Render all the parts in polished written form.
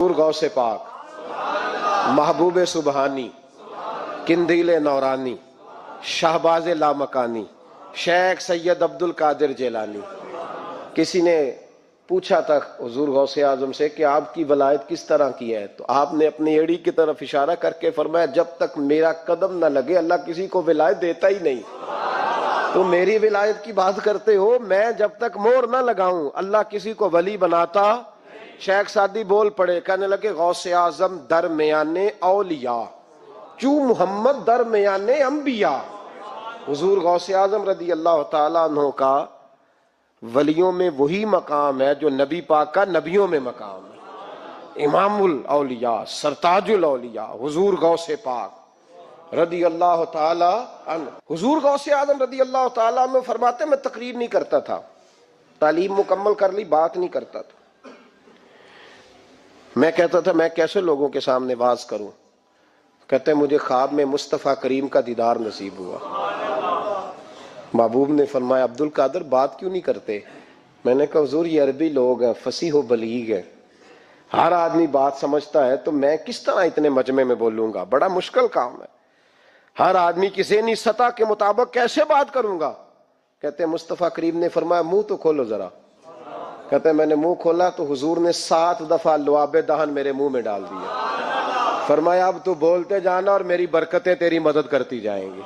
غوث پاک محبوب سبحانی قندیل نورانی شہباز لامکانی شیخ سید عبد القادر جیلانی۔ کسی نے پوچھا تھا حضور غوث اعظم سے کہ آپ کی ولایت کس طرح کی ہے، تو آپ نے اپنی ایڑی کی طرف اشارہ کر کے فرمایا جب تک میرا قدم نہ لگے اللہ کسی کو ولایت دیتا ہی نہیں۔ تو میری ولایت کی بات کرتے ہو، میں جب تک مہر نہ لگاؤں اللہ کسی کو ولی بناتا۔ شیخ سعدی بول پڑے، کہنے لگے غوث اعظم درمیان اولیاء چو محمد درمیان انبیاء۔ حضور غوث اعظم رضی اللہ تعالیٰ عنہ کا ولیوں میں وہی مقام ہے جو نبی پاک کا نبیوں میں مقام ہے۔ امام الاولیاء سرتاج الاولیاء حضور غوث پاک رضی اللہ تعالیٰ عنہ۔ حضور غوث اعظم رضی اللہ تعالیٰ عنہ فرماتے میں تقریر نہیں کرتا تھا، تعلیم مکمل کر لی بات نہیں کرتا تھا۔ میں کہتا تھا میں کیسے لوگوں کے سامنے واز کروں، کہتے ہیں مجھے خواب میں مصطفیٰ کریم کا دیدار نصیب ہوا۔ محبوب نے فرمایا عبد القادر بات کیوں نہیں کرتے؟ میں نے کہا حضور یہ عربی لوگ ہیں، فصیح و بلیغ ہیں، ہر آدمی بات سمجھتا ہے، تو میں کس طرح اتنے مجمع میں بولوں گا، بڑا مشکل کام ہے، ہر آدمی کی ذہنی سطح کے مطابق کیسے بات کروں گا؟ کہتے ہیں مصطفیٰ کریم نے فرمایا منہ تو کھولو ذرا۔ کہتے ہیں میں نے منہ کھولا تو حضور نے 7 دفعہ لعاب دہن میرے منہ میں ڈال دیا۔ فرمایا اب تو بولتے جانا اور میری برکتیں تیری مدد کرتی جائیں گی۔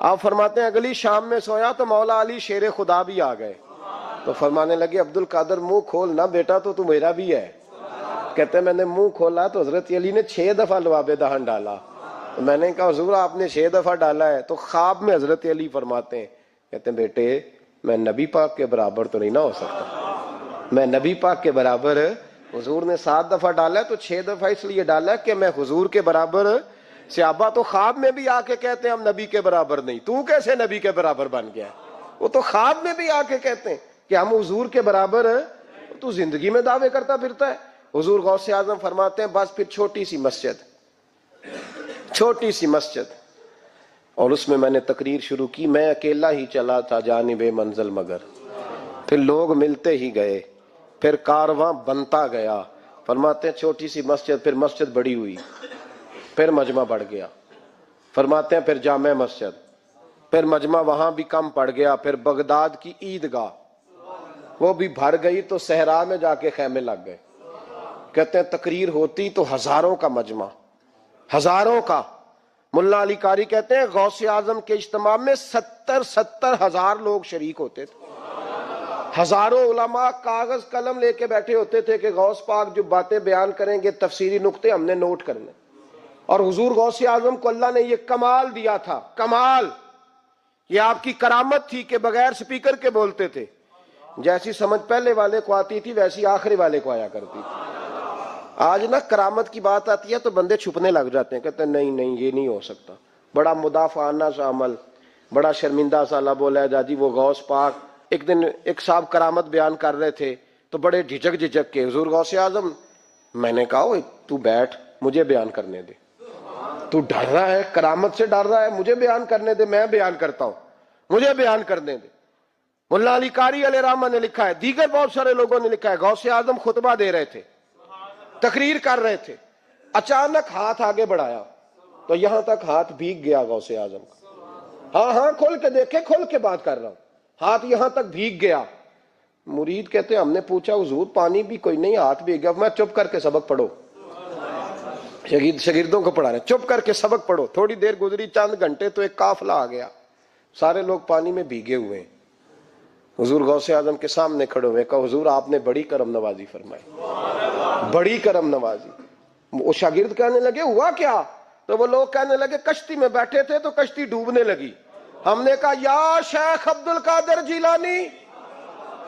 آپ فرماتے ہیں اگلی شام میں سویا تو مولا علی شیر خدا بھی آ گئے، تو فرمانے لگے عبد القادر منہ کھول نہ بیٹا تو میرا بھی ہے۔ کہتے ہیں میں نے منہ کھولا تو حضرت علی نے 6 دفعہ لعاب دہن ڈالا۔ میں نے کہا حضور آپ نے 6 دفعہ ڈالا ہے، تو خواب میں حضرت علی فرماتے ہیں، کہتے ہیں بیٹے میں نبی پاک کے برابر تو نہیں نہ ہو سکتا، میں نبی پاک کے برابر، حضور نے 7 دفعہ ڈالا ہے تو 6 دفعہ اس لیے ڈالا کہ میں حضور کے برابر۔ صحابہ تو خواب میں بھی آ کے کہتے ہیں ہم نبی کے برابر نہیں، تو کیسے نبی کے برابر بن گیا؟ وہ تو خواب میں بھی آ کے کہتے ہیں کہ ہم حضور کے برابر ہیں، تو زندگی میں دعوے کرتا پھرتا ہے۔ حضور غوث اعظم فرماتے ہیں بس پھر چھوٹی سی مسجد اور اس میں نے تقریر شروع کی، میں اکیلا ہی چلا تھا جانب منزل مگر، پھر لوگ ملتے ہی گئے، پھر کارواں بنتا گیا۔ فرماتے ہیں چھوٹی سی مسجد، پھر مسجد بڑی ہوئی، پھر مجمع بڑھ گیا۔ فرماتے ہیں پھر جامع مسجد، پھر مجمع وہاں بھی کم پڑ گیا، پھر بغداد کی عیدگاہ وہ بھی بھر گئی تو صحرا میں جا کے خیمے لگ گئے۔ کہتے ہیں تقریر ہوتی تو ہزاروں کا مجمع، ہزاروں کا۔ ملا علی قاری کہتے ہیں غوث اعظم کے اجتماع میں 70 ہزار لوگ شریک ہوتے تھے، ہزاروں علماء کاغذ قلم لے کے بیٹھے ہوتے تھے کہ غوث پاک جو باتیں بیان کریں گے تفسیری نقطے ہم نے نوٹ کرنے۔ اور حضور غوث اعظم کو اللہ نے یہ کمال دیا تھا، کمال، یہ آپ کی کرامت تھی کہ بغیر سپیکر کے بولتے تھے، جیسی سمجھ پہلے والے کو آتی تھی ویسی آخری والے کو آیا کرتی تھی۔ آج نا کرامت کی بات آتی ہے تو بندے چھپنے لگ جاتے ہیں، کہتے ہیں نہیں یہ نہیں ہو سکتا، بڑا مدافعانہ سا عمل، بڑا شرمندہ سا لب بولا جا جی وہ غوث پاک۔ ایک دن ایک صاحب کرامت بیان کر رہے تھے تو بڑے جھجک کے حضور غوث اعظم، میں نے کہا تو بیٹھ مجھے بیان کرنے دے، تو ڈر رہا ہے کرامت سے ڈر رہا ہے، مجھے بیان کرنے دے، میں بیان کرتا ہوں، مجھے بیان کرنے دے۔ ملا علی قاری علیہ رحمہ نے لکھا ہے، دیگر بہت سارے لوگوں نے لکھا ہے، غوث اعظم خطبہ دے رہے تھے، تقریر کر رہے تھے، اچانک ہاتھ آگے بڑھایا تو یہاں تک ہاتھ بھیگ گیا غوث اعظم کا۔ ہاں کھول کے دیکھے، کھول کے بات کر رہا ہوں، ہاتھ یہاں تک بھیگ گیا۔ مرید کہتے ہم نے پوچھا حضور پانی بھی کوئی نہیں، ہاتھ بھیگ گیا۔ میں چپ کر کے سبق پڑھو، شاگردوں کو پڑھا رہے، چپ کر کے سبق پڑھو۔ تھوڑی دیر گزری، چند گھنٹے تو ایک قافلہ آ گیا، سارے لوگ پانی میں بھیگے ہوئے ہیں۔ حضور غوث اعظم کے سامنے کھڑے ہوئے، کہا حضور آپ نے بڑی کرم نوازی فرمائی، بڑی کرم نوازی۔ وہ شاگرد کہنے لگے ہوا کیا؟ تو وہ لوگ کہنے لگے کشتی میں بیٹھے تھے تو کشتی ڈوبنے لگی، ہم نے کہا یا شیخ عبد القادر جیلانی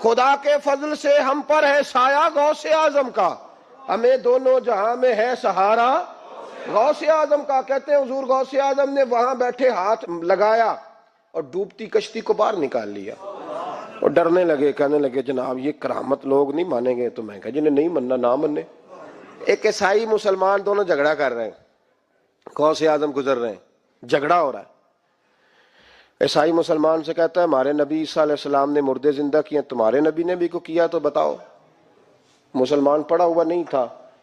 خدا کے فضل سے ہم پر ہے سایہ غوث اعظم کا، ہمیں دونوں جہاں میں ہے سہارا غوث اعظم کا۔ کہتے ہیں حضور غوث اعظم نے وہاں بیٹھے ہاتھ لگایا اور ڈوبتی کشتی کو باہر نکال لیا، اور ڈرنے لگے، کہنے لگے جناب یہ کرامت لوگ نہیں مانیں گے۔ تو میں کہا جنہیں نہیں مننا نہ مننے۔ ایک عیسائی مسلمان دونوں جھگڑا کر رہے ہیں، غوث اعظم گزر رہے ہیں، جھگڑا ہو رہا ہے۔ عیسائی مسلمان سے کہتا ہے ہمارے نبی عیسیٰ علیہ السلام نے مردے زندہ کیے، تمہارے نبی نے بھی کو کیا تو بتاؤ۔ مسلمان پڑھا ہوا نہیں تھا،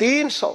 300,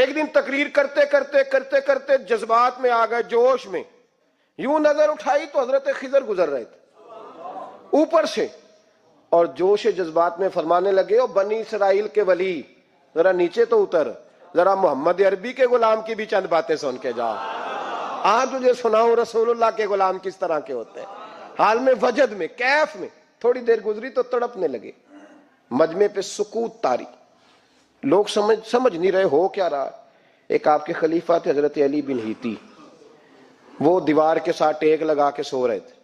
ایک دن تقریر کرتے کرتے کرتے جذبات میں آ گئے، جوش میں، یوں نظر اٹھائی تو حضرت خضر گزر رہے تھے اوپر سے، اور جوش جذبات میں فرمانے لگے، او بنی اسرائیل کے ولی ذرا نیچے تو اتر، ذرا محمد عربی کے غلام کی بھی چند باتیں سن کے جا، آج تجھے سناؤں رسول اللہ کے غلام کس طرح کے ہوتے ہیں۔ حال میں وجد میں کیف میں تھوڑی دیر گزری تو تڑپنے لگے، مجمع پہ سکوت طاری، لوگ سمجھ نہیں رہے ہو کیا رہا۔ ایک آپ کے خلیفہ تھے حضرت علی بن ہیتی، وہ دیوار کے ساتھ ٹیک لگا کے سو رہے تھے،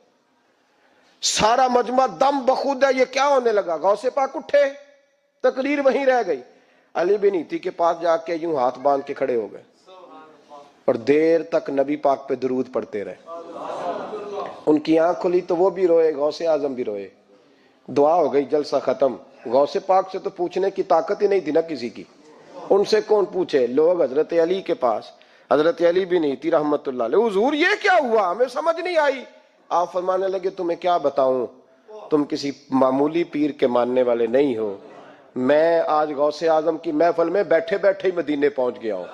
سارا مجمع دم بخود ہے، یہ کیا ہونے لگا؟ غوث پاک اٹھے، تقریر وہیں رہ گئی، علی بن ہیتی کے پاس جا کے یوں ہاتھ باندھ کے کھڑے ہو گئے اور دیر تک نبی پاک پہ درود پڑھتے رہے۔ ان کی آنکھ کھلی تو وہ بھی روئے، غوث اعظم بھی روئے، دعا ہو گئی، جلسہ ختم۔ غوث پاک سے تو پوچھنے کی طاقت ہی نہیں تھی نا کسی کی، ان سے کون پوچھے؟ لوگ حضرت علی کے پاس، حضرت علی بن ہیتی رحمت اللہ علیہ، حضور یہ کیا ہوا؟ ہمیں سمجھ نہیں آئی۔ آپ فرمانے لگے، تمہیں کیا بتاؤں، تم کسی معمولی پیر کے ماننے والے نہیں ہو، میں آج غوث اعظم کی محفل میں بیٹھے بیٹھے ہی مدینے پہنچ گیا ہوں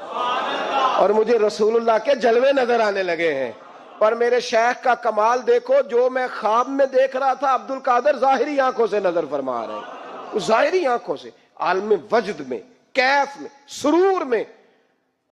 اور مجھے رسول اللہ کے جلوے نظر آنے لگے ہیں، اور میرے شیخ کا کمال دیکھو، جو میں خواب میں دیکھ رہا تھا عبد القادر ظاہری آنکھوں سے نظر فرما رہے ہیں، ظاہری آنکھوں سے، عالم وجد میں، کیف میں، سرور میں